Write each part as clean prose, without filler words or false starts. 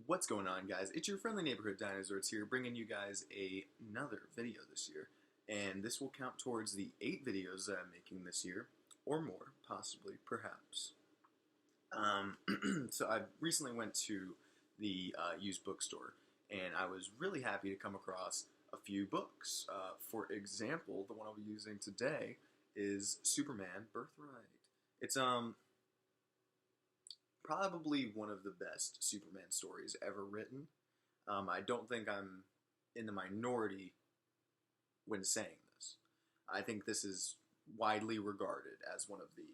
What's going on, guys? It's your friendly neighborhood Dinozords here, bringing you guys another video this year. And this will count towards the 8 videos that I'm making this year, or more, possibly, perhaps. So I recently went to the used bookstore, and I was really happy to come across a few books. For example, the one I'll be using today is Superman Birthright. It's probably one of the best Superman stories ever written. I don't think I'm in the minority when saying this. I think this is widely regarded as one of the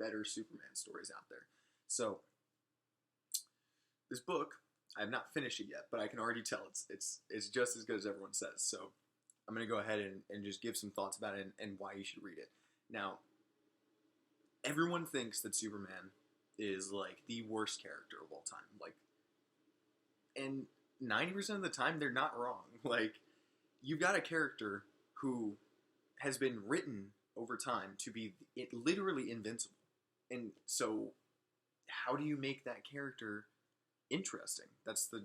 better Superman stories out there. So, this book, I have not finished it yet, but I can already tell it's just as good as everyone says. So, I'm going to go ahead and just give some thoughts about it and why you should read it. Now, everyone thinks that Superman is like the worst character of all time. And 90% of the time they're not wrong. Like, you've got a character who has been written over time to be literally invincible. And so, how do you make that character interesting? That's the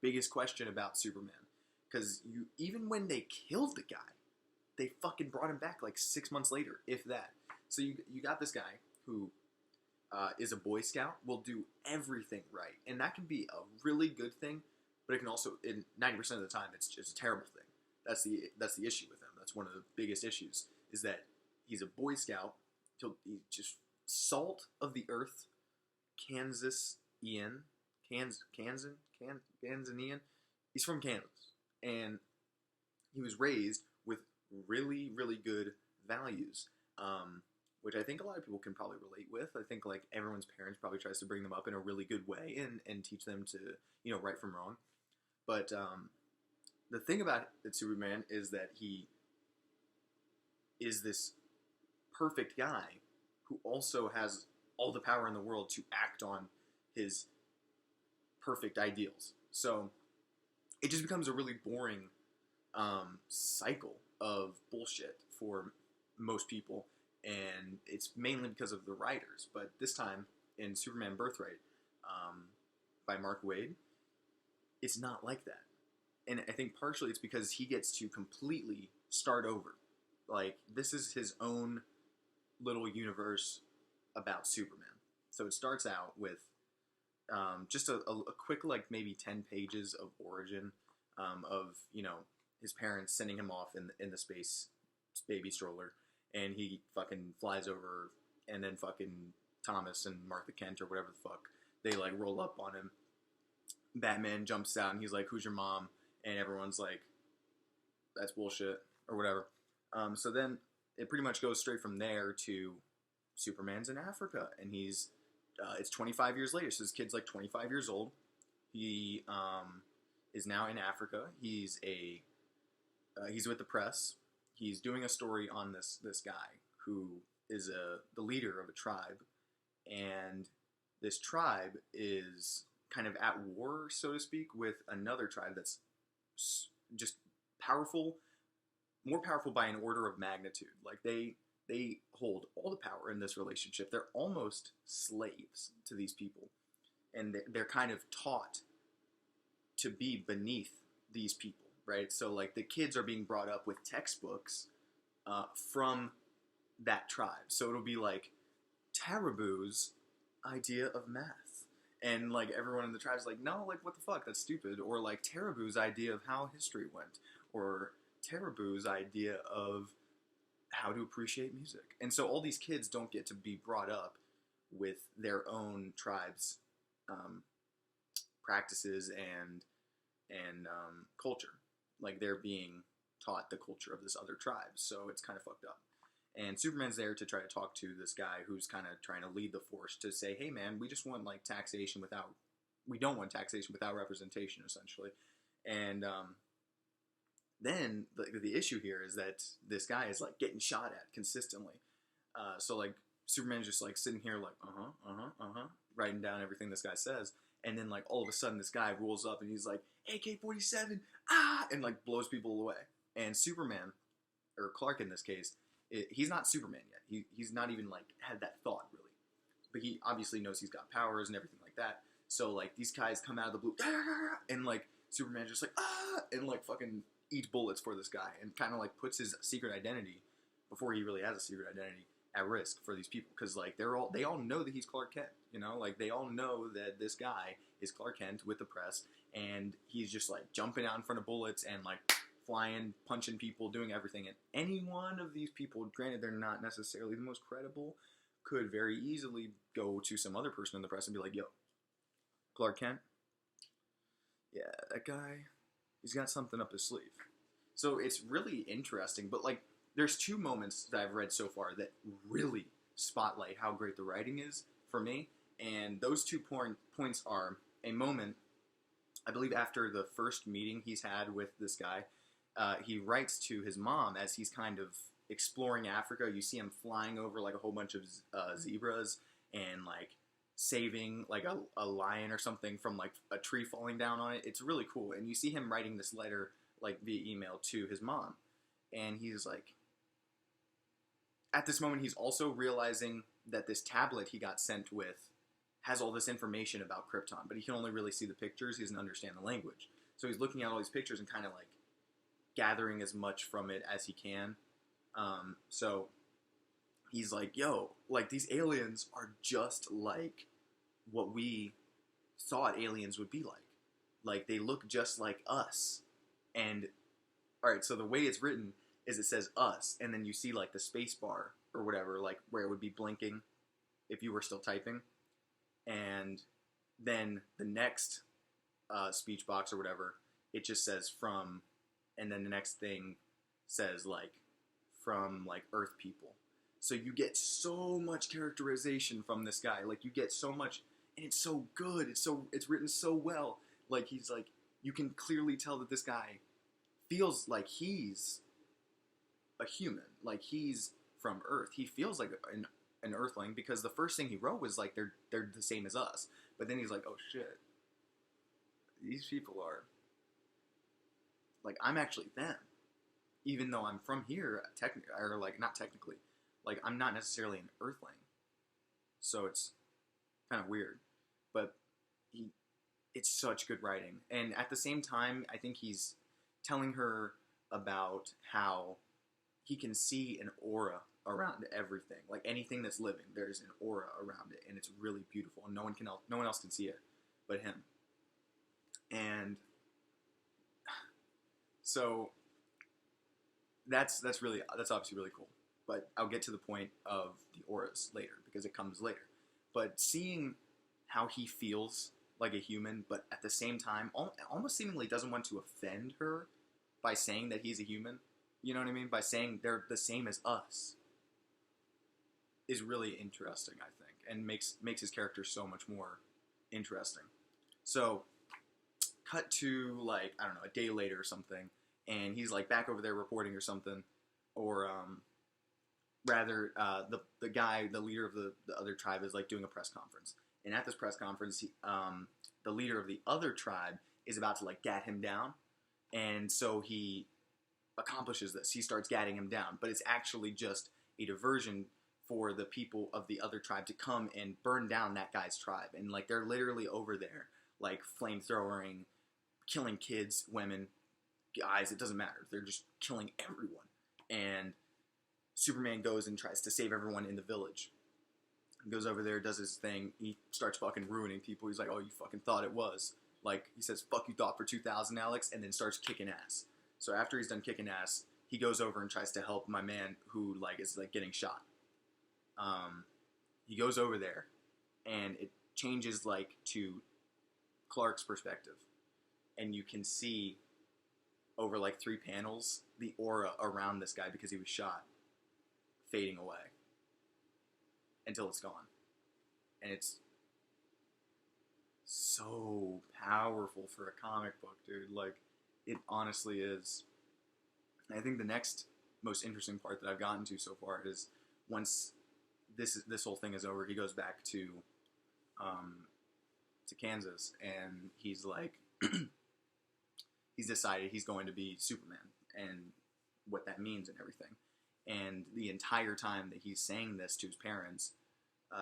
biggest question about Superman. Because even when they killed the guy, they fucking brought him back like 6 months later, if that. So you got this guy who is a Boy Scout, will do everything right. And that can be a really good thing, but it can also, in 90% of the time, it's just a terrible thing. That's the issue with him. That's one of the biggest issues, is that he's a Boy Scout. He's just salt of the earth, Kansanian. He's from Kansas. And he was raised with really, really good values. Which I think a lot of people can probably relate with. I think like everyone's parents probably tries to bring them up in a really good way and teach them to, right from wrong. But the thing about Superman is that he is this perfect guy who also has all the power in the world to act on his perfect ideals. So it just becomes a really boring cycle of bullshit for most people. And it's mainly because of the writers. But this time, in Superman Birthright, by Mark Waid, it's not like that. And I think partially it's because he gets to completely start over. Like, this is his own little universe about Superman. So it starts out with just a quick, like, maybe 10 pages of origin of, his parents sending him off in the space baby stroller. And he fucking flies over, and then fucking Thomas and Martha Kent, or whatever the fuck, they, like, roll up on him. Batman jumps out, and he's like, "Who's your mom?" And everyone's like, "That's bullshit," or whatever. So then, it pretty much goes straight from there to Superman's in Africa, and he's, it's 25 years later, so this kid's, like, 25 years old. He, is now in Africa. He's with the press. He's doing a story on this guy who is the leader of a tribe, and this tribe is kind of at war, so to speak, with another tribe that's just powerful, more powerful by an order of magnitude. Like, they hold all the power in this relationship. They're almost slaves to these people, and they're kind of taught to be beneath these people. Right, so like the kids are being brought up with textbooks from that tribe. So it'll be like Tarabu's idea of math, and like everyone in the tribe is like, no, like what the fuck, that's stupid. Or like Tarabu's idea of how history went, or Tarabu's idea of how to appreciate music. And so all these kids don't get to be brought up with their own tribe's practices and culture. Like, they're being taught the culture of this other tribe, so it's kind of fucked up. And Superman's there to try to talk to this guy who's kind of trying to lead the force to say, hey man, we just want, like, we don't want taxation without representation, essentially. And then the issue here is that this guy is, like, getting shot at consistently. So, like, Superman's just, like, sitting here, like, writing down everything this guy says. And then, like, all of a sudden, this guy rolls up, and he's like, AK-47, and, like, blows people away. And Superman, or Clark in this case, he's not Superman yet. He's not even, like, had that thought, really. But he obviously knows he's got powers and everything like that. So like these guys come out of the blue, and like Superman's just like and like fucking eats bullets for this guy, and kind of like puts his secret identity, before he really has a secret identity, at risk for these people, because like they all know that he's Clark Kent, you know, like they all know that this guy is Clark Kent with the press, and he's just like jumping out in front of bullets and like flying, punching people, doing everything. And any one of these people, granted they're not necessarily the most credible, could very easily go to some other person in the press and be like, yo, Clark Kent, yeah, that guy, he's got something up his sleeve. So it's really interesting, but like there's two moments that I've read so far that really spotlight how great the writing is for me, and those 2 points are a moment, I believe, after the first meeting he's had with this guy. He writes to his mom as he's kind of exploring Africa. You see him flying over like a whole bunch of zebras and like saving like a lion or something from like a tree falling down on it. It's really cool. And you see him writing this letter like via email to his mom. And he's like, at this moment, he's also realizing that this tablet he got sent with has all this information about Krypton, but he can only really see the pictures. He doesn't understand the language. So he's looking at all these pictures and kind of like gathering as much from it as he can. So he's like, yo, like these aliens are just like what we thought aliens would be like. Like they look just like us. And all right, so the way it's written is it says us, and then you see like the space bar or whatever, like where it would be blinking if you were still typing. And then the next speech box or whatever, it just says from, and then the next thing says like from like Earth people. So you get so much characterization from this guy. Like you get so much, and it's so good. It's written so well. Like he's like, you can clearly tell that this guy feels like he's a human. Like he's from Earth. He feels like an Earthling, because the first thing he wrote was like they're the same as us. But then he's like, oh shit, these people are like, I'm actually them, even though I'm from here, technically, or like not technically, like I'm not necessarily an Earthling. So it's kind of weird, but it's such good writing. And at the same time, I think he's telling her about how he can see an aura around everything. Like anything that's living, there's an aura around it, and it's really beautiful, and no one else can see it but him. And so that's obviously really cool. But I'll get to the point of the auras later, because it comes later. But seeing how he feels like a human, but at the same time almost seemingly doesn't want to offend her by saying that he's a human, you know what I mean? By saying they're the same as us, is really interesting, I think, and makes his character so much more interesting. So, cut to like, I don't know, a day later or something, and he's like back over there reporting or something, or rather, the guy, the leader of the other tribe, is like doing a press conference, and at this press conference, the leader of the other tribe is about to like gat him down, and so he accomplishes this. He starts gatting him down, but it's actually just a diversion for the people of the other tribe to come and burn down that guy's tribe. And like they're literally over there, like flamethrowering, killing kids, women, guys, it doesn't matter. They're just killing everyone. And Superman goes and tries to save everyone in the village. He goes over there, does his thing. He starts fucking ruining people. He's like, oh, you fucking thought it was. Like, he says, fuck you thought for 2000, Alex, and then starts kicking ass. So after he's done kicking ass, he goes over and tries to help my man who, like, is, like, getting shot. He goes over there, and it changes, like, to Clark's perspective. And you can see, over, like, 3 panels, the aura around this guy, because he was shot, fading away. Until it's gone. And it's so powerful for a comic book, dude. Like, it honestly is. And I think the next most interesting part that I've gotten to so far is once this whole thing is over, he goes back to Kansas, and he's like, he's decided he's going to be Superman, and what that means and everything. And the entire time that he's saying this to his parents,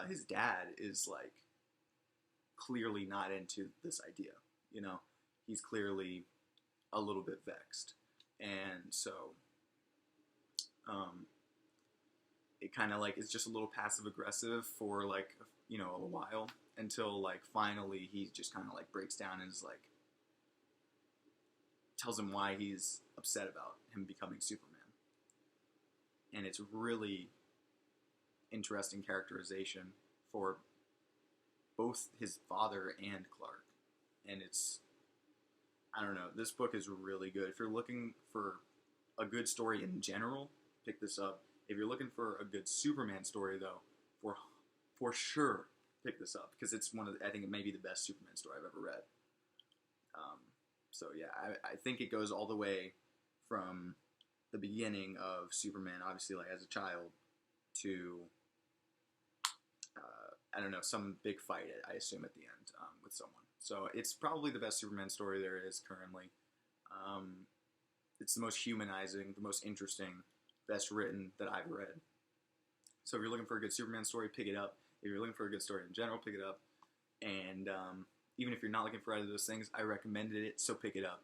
his dad is like clearly not into this idea. You know, he's clearly a little bit vexed, and so it kind of like is just a little passive aggressive for like a while until like finally he just kind of like breaks down and is like tells him why he's upset about him becoming Superman, and it's really interesting characterization for both his father and Clark, and it's I don't know. This book is really good. If you're looking for a good story in general, pick this up. If you're looking for a good Superman story, though, for sure, pick this up because it's I think it may be the best Superman story I've ever read. So yeah, I think it goes all the way from the beginning of Superman, obviously like as a child, to I don't know, some big fight, I assume, at the end with someone. So it's probably the best Superman story there is currently. It's the most humanizing, the most interesting, best written that I've read. So if you're looking for a good Superman story, pick it up. If you're looking for a good story in general, pick it up. And even if you're not looking for either of those things, I recommended it, so pick it up.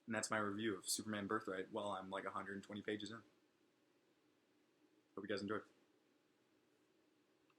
And that's my review of Superman Birthright. Well, I'm like 120 pages in. Hope you guys enjoyed.